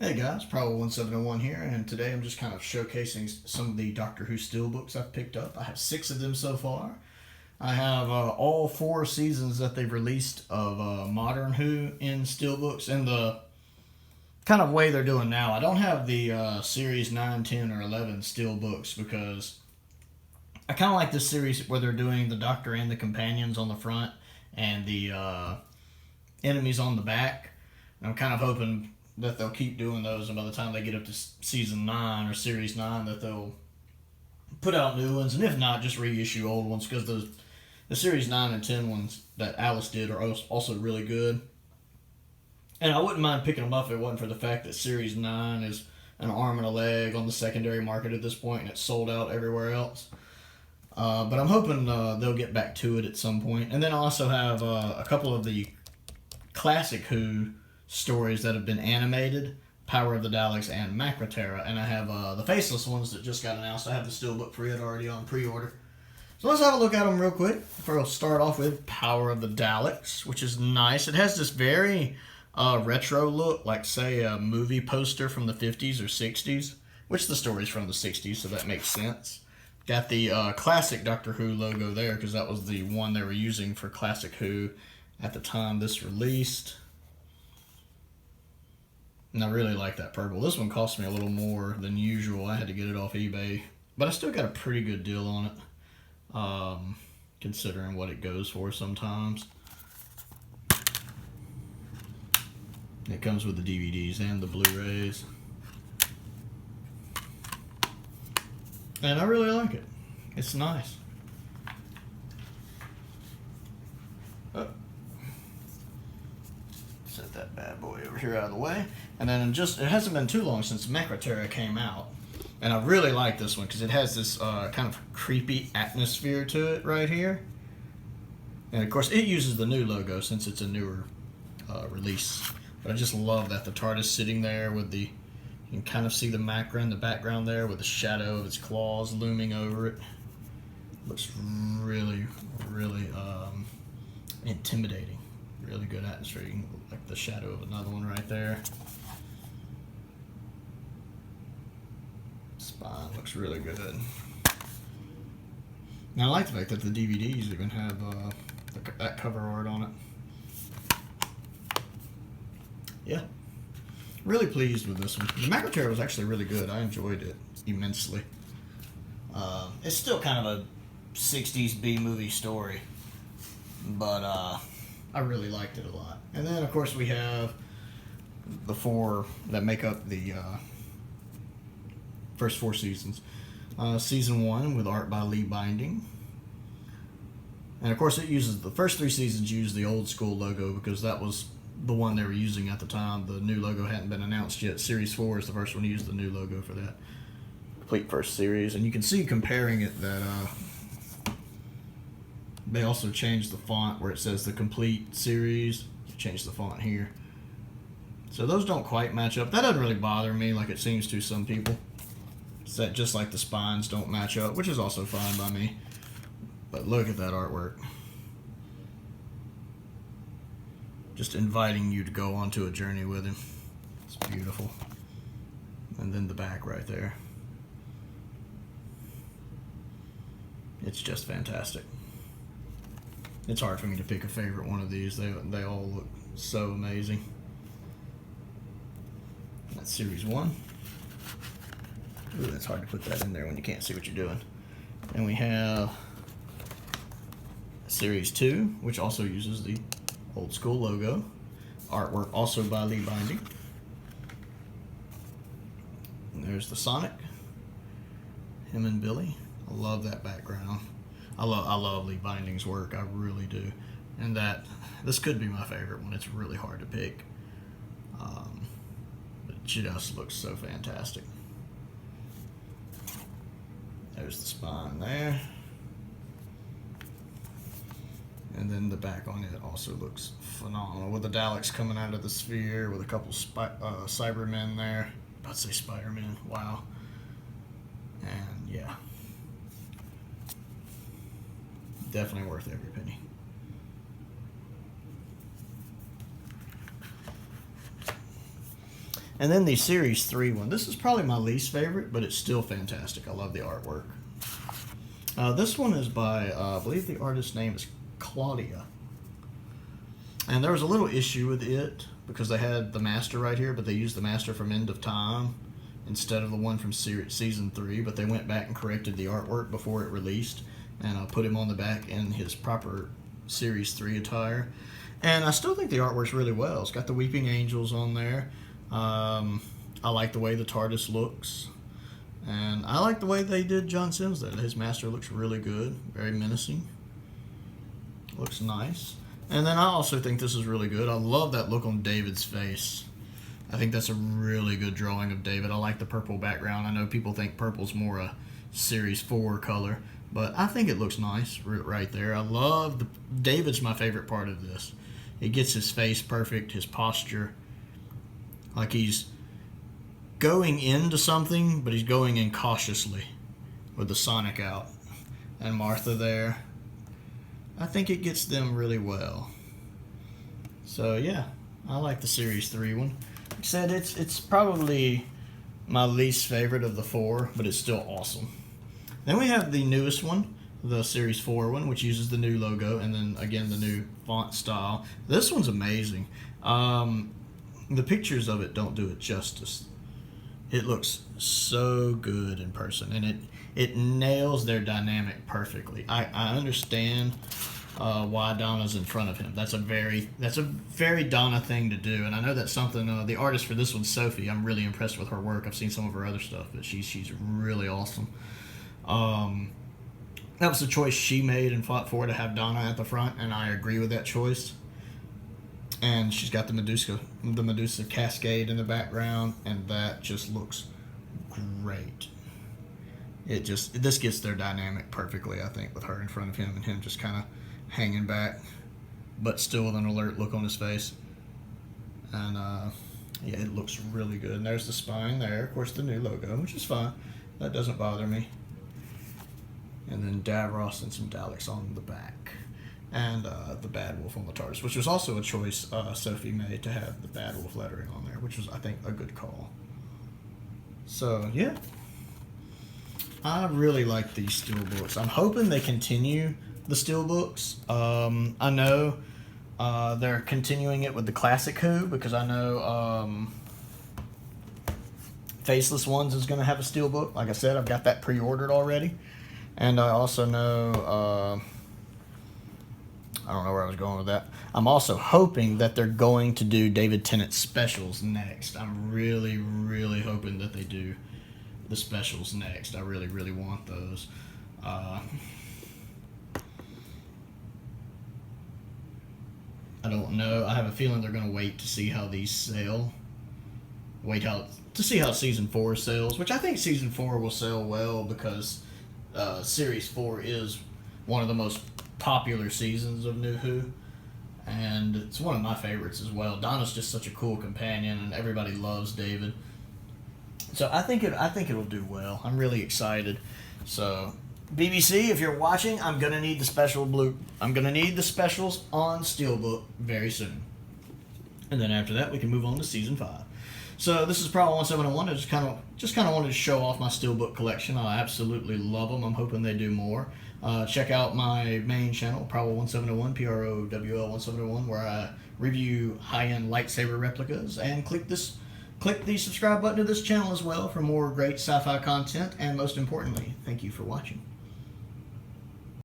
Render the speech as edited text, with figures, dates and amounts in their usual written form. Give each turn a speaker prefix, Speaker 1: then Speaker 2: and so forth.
Speaker 1: Hey guys, Probable1701 here, and today I'm just kind of showcasing some of the Doctor Who Steelbooks I've picked up. I have 6 of them so far. I have all 4 seasons that they've released of Modern Who in Steelbooks, and the kind of way they're doing now. I don't have the Series 9, 10, or 11 Steelbooks because I kind of like this series where they're doing the Doctor and the companions on the front and the enemies on the back. And I'm kind of hoping that they'll keep doing those, and by the time they get up to season 9 or series 9 that they'll put out new ones, and if not, just reissue old ones, because the series 9 and 10 ones that Alice did are also really good. And I wouldn't mind picking them up if it wasn't for the fact that series 9 is an arm and a leg on the secondary market at this point, and it's sold out everywhere else. But I'm hoping they'll get back to it at some point. And then I also have a couple of the classic Who stories that have been animated, Power of the Daleks and Macra, and I have the faceless ones that just got announced. I have the Steelbook for it already on pre-order. So let's have a look at them real quick. First, I'll start off with Power of the Daleks, which is nice. It has this very retro look, like, say, a movie poster from the 50s or 60s, which the story's from the 60s, so that makes sense. Got the classic Doctor Who logo there, because that was the one they were using for Classic Who at the time this released. And I really like that purple. This one cost me a little more than usual. I had to get it off eBay. But I still got a pretty good deal on it, considering what it goes for sometimes. It comes with the DVDs and the Blu-rays. And I really like it. It's nice. Oh. Set that bad boy over here out of the way. And then it hasn't been too long since Macra came out. And I really like this one because it has this kind of creepy atmosphere to it right here. And of course it uses the new logo since it's a newer release. But I just love that the TARDIS sitting there with the, you can kind of see the Macra in the background there with the shadow of its claws looming over it. Looks really, really intimidating. Really good atmosphere. You can, like the shadow of another one right there. Spine looks really good. Now I like the fact that the DVDs even have that cover art on it. Yeah, really pleased with this one. The Macra was actually really good. I enjoyed it immensely. It's still kind of a 60s B-movie story, but I really liked it a lot. And then, of course, we have the 4 that make up the first 4 seasons. Season 1 with art by Lee Binding. And, of course, it uses the first 3 seasons use the old school logo because that was the one they were using at the time. The new logo hadn't been announced yet. Series 4 is the first one to use the new logo for that complete first series. And you can see comparing it that they also changed the font where it says the complete series. You change the font here. So those don't quite match up. That doesn't really bother me like it seems to some people. It's that just like the spines don't match up, which is also fine by me. But look at that artwork. Just inviting you to go onto a journey with him. It's beautiful. And then the back right there. It's just fantastic. It's hard for me to pick a favorite one of these. They all look so amazing. That's series 1. Ooh, that's hard to put that in there when you can't see what you're doing. And we have series 2, which also uses the old school logo. Artwork also by Lee Binding. And there's the Sonic. Him and Billy. I love that background. I love Lee Binding's work. I really do. And this could be my favorite one. It's really hard to pick. But it just looks so fantastic. There's the spine there. And then the back on it also looks phenomenal with the Daleks coming out of the sphere with a couple Cybermen there. I'm about to say Spider-Man. Wow. And yeah. Definitely worth every penny. And then the Series 3 one. This is probably my least favorite, but it's still fantastic. I love the artwork. This one is by, I believe the artist's name is Claudia. And there was a little issue with it because they had the master right here, but they used the master from End of Time instead of the one from Season 3. But they went back and corrected the artwork before it released and put him on the back in his proper Series 3 attire. And I still think the artwork's really well. It's got the Weeping Angels on there. I like the way the TARDIS looks. And I like the way they did John Sims there. His master looks really good. Very menacing. Looks nice. And then I also think this is really good. I love that look on David's face. I think that's a really good drawing of David. I like the purple background. I know people think purple's more a Series 4 color, but I think it looks nice right there. I love David's my favorite part of this. It gets his face perfect, his posture. Like he's going into something, but he's going in cautiously with the Sonic out. And Martha there. I think it gets them really well. So yeah, I like the Series 3 one. Like I said, it's probably my least favorite of the 4, but it's still awesome. Then we have the newest one, the Series 4 one, which uses the new logo and then again the new font style. This one's amazing. The pictures of it don't do it justice. It looks so good in person, and it nails their dynamic perfectly. I understand why Donna's in front of him. That's a very Donna thing to do, and I know that's something. The artist for this one's Sophie. I'm really impressed with her work. I've seen some of her other stuff, but she's really awesome. That was the choice she made and fought for, to have Donna at the front, and I agree with that choice. And she's got the Medusa cascade in the background, and that just looks great. This gets their dynamic perfectly, I think, with her in front of him and him just kind of hanging back, but still with an alert look on his face. And yeah, it looks really good. And there's the spine there, of course, the new logo, which is fine. That doesn't bother me. And then Davros and some Daleks on the back. And the Bad Wolf on the TARDIS, which was also a choice Sophie made, to have the Bad Wolf lettering on there, which was, I think, a good call. So, yeah. I really like these steelbooks. I'm hoping they continue the steelbooks. I know they're continuing it with the Classic Who, because I know Faceless Ones is going to have a steelbook. Like I said, I've got that pre-ordered already. And I also know... I don't know where I was going with that. I'm also hoping that they're going to do David Tennant Specials next. I'm really, really hoping that they do the specials next. I really, really want those. I don't know. I have a feeling they're going to wait to see how these sell. To see how Season 4 sells, which I think Season 4 will sell well, because Series 4 is one of the most popular seasons of New Who, and it's one of my favorites as well. Donna's just such a cool companion, and everybody loves David. So I think it'll do well. I'm really excited. So BBC, if you're watching, I'm gonna need the specials on Steelbook very soon, and then after that we can move on to Season 5. So this is Problem 1701. I just kind of wanted to show off my Steelbook collection. I absolutely love them. I'm hoping they do more. Check out my main channel, Prowl 1701, PROWL 1701, where I review high-end lightsaber replicas, and click the subscribe button to this channel as well for more great sci-fi content, and most importantly, thank you for watching.